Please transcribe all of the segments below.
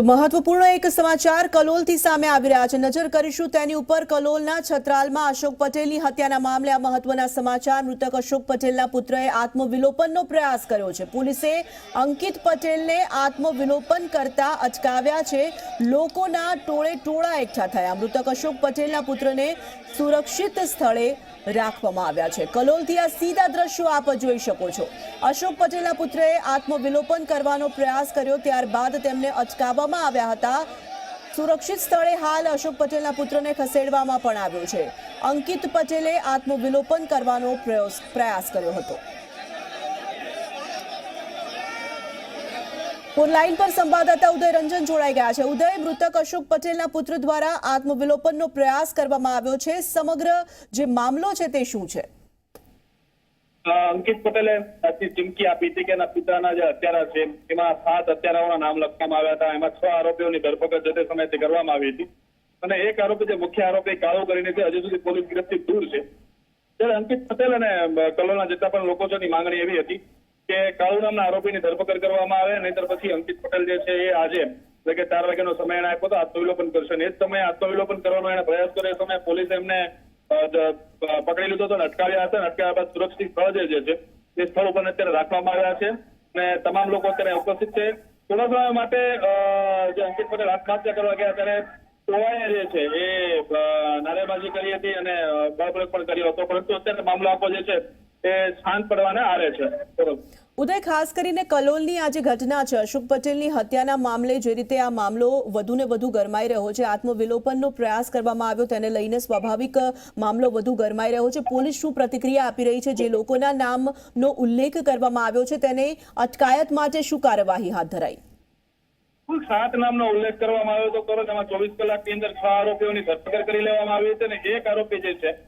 તો મહત્વપૂર્ણ એક સમાચાર કલોલથી સામે આવી રહ્યા છે। નજર કરીશું તેની ઉપર। કલોલના છત્રાલમાં અશોક પટેલની હત્યાના મામલે આ મહત્વના સમાચાર। મૃતક અશોક પટેલના પુત્રએ આત્મવિલોપનનો પ્રયાસ કર્યો છે। પોલીસે અંકિત પટેલને આત્મવિલોપન કરતા અટકાવ્યા છે। લોકોના ટોળે ટોળા એકઠા થયા। મૃતક અશોક પટેલના પુત્રને સુરક્ષિત સ્થળે રાખવામાં આવ્યા છે। કલોલથી આ સીધા દ્રશ્યો આપ જોઈ શકો છો। અશોક પટેલના પુત્રએ આત્મવિલોપન કરવાનો પ્રયાસ કર્યો, ત્યારબાદ તેમને અટકાવવામાં આવ્યા હતા। સુરક્ષિત સ્થળે હાલ અશોક પટેલના પુત્રને ખસેડવામાં પણ આવ્યો છે। અંકિત પટેલે આત્મવિલોપન કરવાનો પ્રયાસ કર્યો હતો। લાઈન પર સંવાદદાતા ઉદય રંજન જોડાઈ ગયા છે। ઉદય, મૃતક અશોક પટેલના પુત્ર દ્વારા આત્મવિલોપનનો પ્રયાસ કરવામાં આવ્યો છે। સમગ્ર જે મામલો છે તે શું છે? અંકિત પટેલે ચીમકી આપી હતી કે એના પિતાના જે હત્યારા છે એમાં 7 હત્યારાઓના નામ લખવામાં આવ્યા હતા। એમાં 6 આરોપીઓની ધરપકડ જે તે સમયે કરવામાં આવી હતી અને એક આરોપી જે મુખ્ય આરોપી કાળુ કરીને છે હજુ સુધી પોલીસ ગિરફથી દૂર છે। ત્યારે અંકિત પટેલ અને કલોલના જેટલા પણ લોકો છે માંગણી એવી હતી કે કાળુ નામના આરોપીની ધરપકડ કરવામાં આવે, નહીતર પછી અંકિત પટેલ જે છે એ આજે એટલે કે 4 વાગ્યાનો સમય એને આપ્યો તો આત્મવિલોપન કરશે। એ જ સમયે આત્મવિલોપન કરવાનો એને પ્રયાસ કર્યો, એ સમયે પોલીસે એમને પકડી લીધો હતો અને અટકાવ્યા હતા। અટકાવ્યા બાદ સુરક્ષિત સ્થળ જે છે એ સ્થળ ઉપર અત્યારે રાખવામાં આવ્યા છે અને તમામ લોકો અત્યારે ઉપસ્થિત છે। થોડા સમય માટે જે અંકિત પટેલ આત્મહત્યા કરવા ગયા ત્યારે ટોળાએ જે છે એ નારેબાજી કરી હતી અને બળપ્રયોગ પણ કર્યો હતો, પરંતુ અત્યારે મામલો આખો જે છે એ શાંત પડવાને આરે છે। ઉદય, ખાસ કરીને કલોલની આ જે ઘટના છે અશોક પટેલની હત્યાના મામલે જે રીતે આ મામલો વધુને વધુ ગરમાઈ રહ્યો છે, આત્મવિલોપનનો પ્રયાસ કરવામાં આવ્યો, તેને લઈને સ્વાભાવિક મામલો વધુ ગરમાઈ રહ્યો છે। પોલીસ શું પ્રતિક્રિયા આપી રહી છે? જે લોકોના નામનો ઉલ્લેખ કરવામાં આવ્યો છે તેને અટકાયત માટે શું કાર્યવાહી હાથ ધરાઈ? કુલ 7 નામનો ઉલ્લેખ કરવામાં આવ્યો હતો। તેમાં 24 કલાકની અંદર 6 આરોપીઓની ધરપકડ કરી લેવામાં આવી હતી અને એક આરોપી જે છે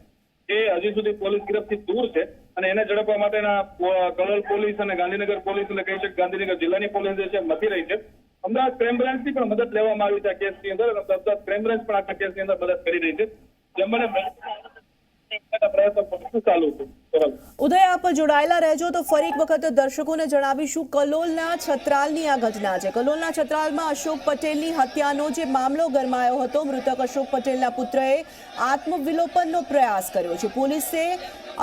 એ હજી સુધી પોલીસ ગિરફથી દૂર છે અને એને ઝડપવા માટેના કલોલ પોલીસ અને ગાંધીનગર પોલીસ એટલે કહી શકે ગાંધીનગર જિલ્લાની પોલીસ જે છે મથી રહી છે। અમદાવાદ ક્રાઇમ બ્રાન્ચની પણ મદદ લેવામાં આવી છે આ કેસની અંદર અને અમદાવાદ ક્રાઇમ બ્રાન્ચ પણ આ કેસની અંદર મદદ કરી રહી છે। જેમને પ્રયત્નો ચાલુ છે। ઉદય, આપ જોડાયેલા રહેજો। તો ફરી એક વખત દર્શકોને જણાવીશું, કલોલના છત્રાલની આ ઘટના છે। કલોલના છત્રાલમાં અશોક પટેલની હત્યાનો જે મામલો ગરમાયો હતો, મૃતક અશોક પટેલના પુત્રએ આત્મવિલોપનનો પ્રયાસ કર્યો છે। પોલીસે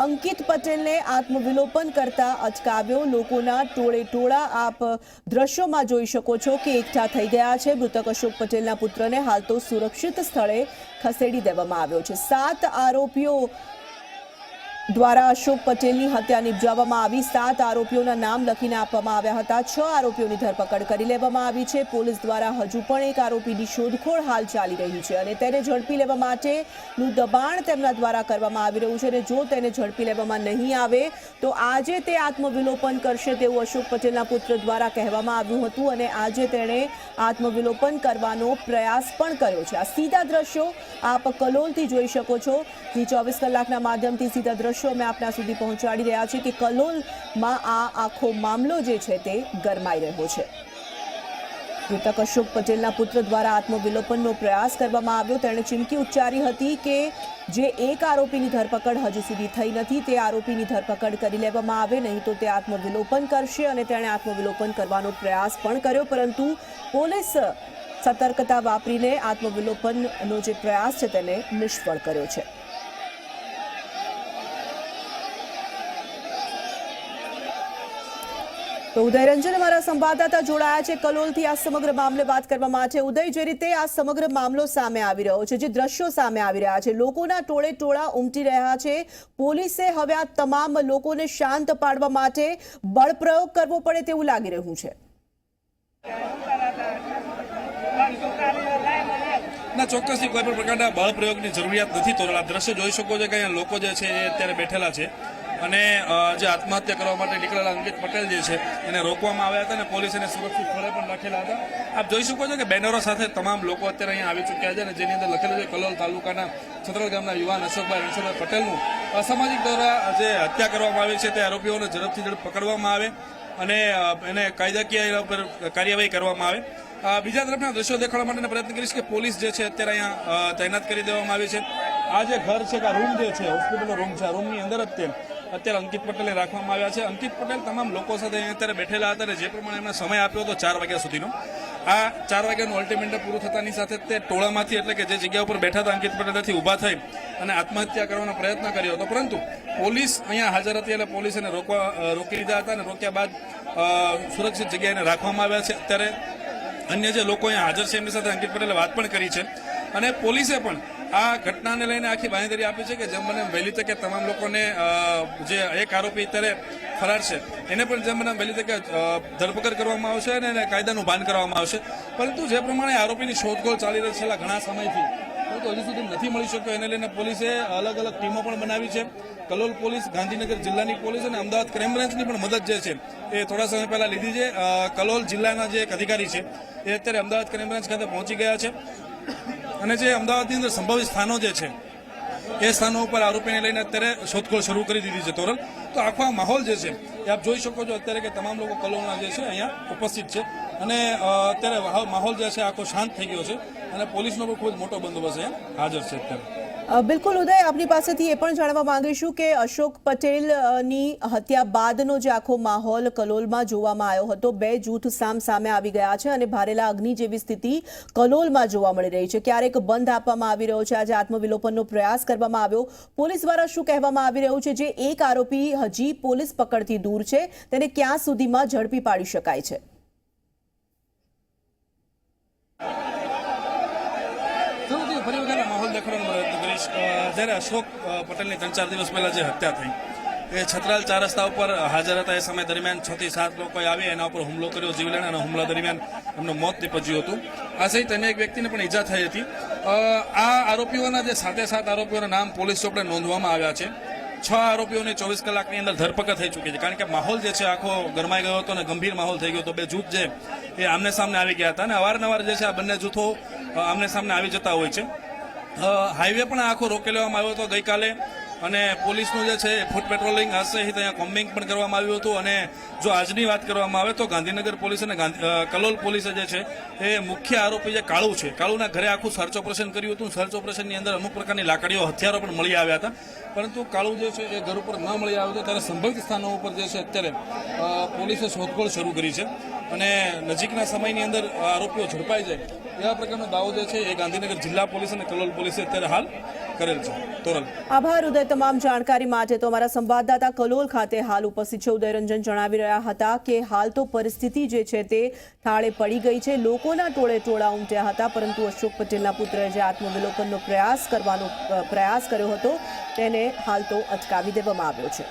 અંકિત પટેલને આત્મવિલોપન કરતા અટકાવ્યો। લોકોના ટોળે ટોળા આપ દ્રશ્યોમાં જોઈ શકો છો કે એકઠા થઈ ગયા છે। મૃતક અશોક પટેલના પુત્રને હાલ તો સુરક્ષિત સ્થળે ખસેડી દેવામાં આવ્યો છે। 7 આરોપીઓ દ્વારા અશોક પટેલની હત્યા નિપજાવવામાં આવી। 7 આરોપીઓના નામ લખીને આપવામાં આવ્યા હતા। 6 આરોપીઓની ધરપકડ કરી લેવામાં આવી છે। પોલીસ દ્વારા હજુ પણ એક આરોપીની શોધખોળ હાલ ચાલી રહી છે અને તેને ઝડપી લેવા માટેનું દબાણ તેમના દ્વારા કરવામાં આવી રહ્યું છે અને જો તેને ઝડપી લેવામાં નહીં આવે તો આજે તે આત્મવિલોપન કરશે તેવું અશોક પટેલના પુત્ર દ્વારા કહેવામાં આવ્યું હતું અને આજે તેણે આત્મવિલોપન કરવાનો પ્રયાસ પણ કર્યો છે। આ સીધા દ્રશ્યો આપ કલોલથી જોઈ શકો છો। 24 કલાકના માધ્યમથી સીધા દ્રશ્યો અમે આપના સુધી પહોંચાડી રહ્યા છીએ કે કલોલમાં આ આખો મામલો જે છે તે ગરમાઈ રહ્યો છે। મૃતક અશોક પટેલના પુત્ર દ્વારા આત્મવિલોપનનો પ્રયાસ કરવામાં આવ્યો। તેણે ચીમકી ઉચ્ચારી હતી કે જે એક આરોપીની ધરપકડ હજુ સુધી થઈ નથી તે આરોપીની ધરપકડ કરી લેવામાં આવે, નહીં તો તે આત્મવિલોપન કરશે અને તેણે આત્મવિલોપન કરવાનો પ્રયાસ પણ કર્યો, પરંતુ પોલીસ સતર્કતા વાપરીને આત્મવિલોપનનો જે પ્રયાસ છે તેને નિષ્ફળ કર્યો છે। તો ઉદય રંજન અમારા સંવાદદાતા જોડાયા છે કલોલથી આ સમગ્ર મામલે વાત કરવા માટે। ઉદય, જે રીતે આ સમગ્ર મામલો સામે આવી રહ્યો છે, જે દ્રશ્યો સામે આવી રહ્યા છે, લોકોના ટોળે ટોળા ઉમટી રહ્યા છે, પોલીસે હવે આ તમામ લોકોને શાંત પાડવા માટે બળ પ્રયોગ કરવો પડે તેવું લાગી રહ્યું છે। ના, ચોક્કસથી કોઈ પણ પ્રકારના બળ પ્રયોગની જરૂરિયાત નથી। તો આ દ્રશ્ય જોઈ શકો છો કે અહીંયા લોકો જે છે એ અત્યારે બેઠેલા છે અને જે આત્મહત્યા કરવા માટે નીકળેલા અંકિત પટેલ જે છે એને રોકવામાં આવ્યા હતા અને પોલીસ એને સુરક્ષિત સ્થળે પણ રાખેલા હતા। આપ જોઈ શકો છો કે બેનરો સાથે તમામ લોકો અત્યારે અહીંયા આવી ચૂક્યા છે અને જેની અંદર લખેલું છે કલોલ તાલુકાના છત્રાલ ગામના યુવાન અશોકભાઈ રણછોડભાઈ પટેલનું અસામાજિક દ્વારા જે હત્યા કરવામાં આવી છે તે આરોપીઓને ઝડપથી ઝડપ પકડવામાં આવે અને એને કાયદાકીય પર કાર્યવાહી કરવામાં આવે। બીજા તરફના દ્રશ્યો દેખાડવા માટેનો પ્રયત્ન કરીશ કે પોલીસ જે છે અત્યારે અહીંયા તૈનાત કરી દેવામાં આવી છે। આ જે ઘર છે કે આ રૂમ જે છે હોસ્પિટલનો રૂમ છે, આ રૂમની અંદર જ તે અત્યારે અંકિત પટેલે રાખવામાં આવ્યા છે. અંકિત પટેલ તમામ લોકો સાથે અહીંયા અત્યારે બેઠેલા હતા અને જે પ્રમાણે એમણે સમય આપ્યો હતો 4 વાગ્યા સુધીનો, આ 4 વાગ્યાનું અલ્ટિમેટમ પૂરું થતાની સાથે તે ટોળામાંથી એટલે કે જે જગ્યા ઉપર બેઠા હતા અંકિત પટેલ ત્યાંથી ઊભા થઈ અને આત્મહત્યા કરવાનો પ્રયત્ન કર્યો હતો, પરંતુ પોલીસ અહીંયા હાજર હતી એટલે પોલીસ એને રોકી લીધા હતા અને રોક્યા બાદ સુરક્ષિત જગ્યાએ એને રાખવામાં આવ્યા છે. અત્યારે અન્ય જે લોકો અહીંયા હાજર છે એમની સાથે અંકિત પટેલે વાત પણ કરી છે અને પોલીસે પણ આ ઘટનાને લઈને આખી બાંહેધરી આપી છે કે જેમ બને વહેલી તકે તમામ લોકોને જે એક આરોપી અત્યારે ફરાર છે એને પણ જેમ બને વહેલી તકે ધરપકડ કરવામાં આવશે અને એને કાયદાનું ભાન કરવામાં આવશે. પરંતુ જે પ્રમાણે આરોપીની શોધખોળ ચાલી રહી છે છેલ્લા ઘણા સમયથી, પરંતુ હજી સુધી નથી મળી શક્યો, એને લઈને પોલીસે અલગ અલગ ટીમો પણ બનાવી છે. કલોલ પોલીસ, ગાંધીનગર જિલ્લાની પોલીસ અને અમદાવાદ ક્રાઇમ બ્રાન્ચની પણ મદદ જે છે એ થોડા સમય પહેલા લીધી છે. કલોલ જિલ્લાના જે એક અધિકારી છે એ અત્યારે અમદાવાદ ક્રાઇમ બ્રાન્ચ ખાતે પહોંચી ગયા છે અને જે અમદાવાદની અંદર સંભવિત સ્થાનો જે છે એ સ્થાનો ઉપર આરોપીને લઈને અત્યારે શોધખોળ શરૂ કરી દીધી છે. તોરલ, તો આખો આ માહોલ જે છે એ આપ જોઈ શકો છો અત્યારે કે તમામ લોકો કલોલના જે છે અહીંયા ઉપસ્થિત છે અને અત્યારે માહોલ જે છે આખો શાંત થઈ ગયો છે અને પોલીસનો પણ ખૂબ જ મોટો બંદોબસ્ત અહીંયા હાજર છે અત્યારે. બિલકુલ ઉદય, આપની પાસેથી એ પણ જાણવા માંગીશું કે અશોક પટેલની હત્યા બાદનો જે આખો માહોલ કલોલમાં જોવામાં આવ્યો હતો, 2 જૂથ સામે આવી ગયા છે અને ભારેલા અગ્નિ જેવી સ્થિતિ કલોલમાં જોવા મળી રહી છે. ક્યારેક બંધ આપવામાં આવી રહ્યો છે, આજે આત્મવિલોપનનો પ્રયાસ કરવામાં આવ્યો. પોલીસ દ્વારા શું કહેવામાં આવી રહ્યું છે? જે એક આરોપી હજી પોલીસ પકડથી દૂર છે તેને ક્યાં સુધીમાં ઝડપી પાડી શકાય છે? ફરી વખત માહોલ દેખાડવાનો પ્રયત્ન કરીશ. જ્યારે અશોક પટેલની 3-4 દિવસ પહેલા જે હત્યા થઈ એ છત્રાલ 4 રસ્તા ઉપર હાજર હતા. એ સમય દરમિયાન 6 થી 7 લોકોએ આવી એના ઉપર હુમલો કર્યો, જીવલેણ, અને હુમલા દરમિયાન એમનું મોત નીપજ્યું હતું. આ સહિત અન્ય એક વ્યક્તિને પણ ઈજા થઈ હતી. આ આરોપીઓના જે 7 આરોપીઓના નામ પોલીસ ચોપડે નોંધવામાં આવ્યા છે. 6 આરોપીઓની 24 કલાકની અંદર ધરપકડ થઈ ચૂકી છે, કારણ કે માહોલ જે છે આખો ગરમાઈ ગયો હતો અને ગંભીર માહોલ થઈ ગયો હતો. 2 જૂથ જે એ આમને સામને આવી ગયા હતા અને અવારનવાર જે છે આ બંને જૂથો આમને સામને આવી જતા હોય છે. હાઈવે પણ આખો રોકી લેવામાં આવ્યો હતો ગઈકાલે અને પોલીસનું જે છે ફૂટ પેટ્રોલિંગ સહિત અહીંયા કોમ્બિંગ પણ કરવામાં આવ્યું હતું. અને જો આજની વાત કરવામાં આવે તો ગાંધીનગર પોલીસ અને કલોલ પોલીસે જે છે એ મુખ્ય આરોપી જે કાળુ છે, કાળુના ઘરે આખું સર્ચ ઓપરેશન કર્યું હતું. સર્ચ ઓપરેશનની અંદર અમુક પ્રકારની લાકડીઓ, હથિયારો પણ મળી આવ્યા હતા, પરંતુ કાળુ જે છે એ ઘર ઉપર ન મળી આવ્યો હતો. ત્યારે સંભવિત સ્થાનો ઉપર જે છે અત્યારે પોલીસે શોધખોળ શરૂ કરી છે અને નજીકના સમયની અંદર આરોપીઓ ઝડપાઈ જાય એવા પ્રકારનો દાવો જે છે એ ગાંધીનગર જિલ્લા પોલીસ અને કલોલ પોલીસે અત્યારે હાલ કરેલ છે. તોરલ, આભાર ઉદય તમામ જાણકારી માટે. તો અમારા સંવાદદાતા કલોલ ખાતે હાલ ઉપસ્થિત છે ઉદયરંજન જણાવી રહ્યા હતા કે હાલ તો પરિસ્થિતિ જે છે તે થાળે પડી ગઈ છે. લોકોના ટોળા ઉમટ્યા હતા, પરંતુ અશોક પટેલના પુત્રએ જે આત્મવિલોપનનો પ્રયાસ કર્યો હતો તેને હાલ તો અટકાવી દેવામાં આવ્યો છે.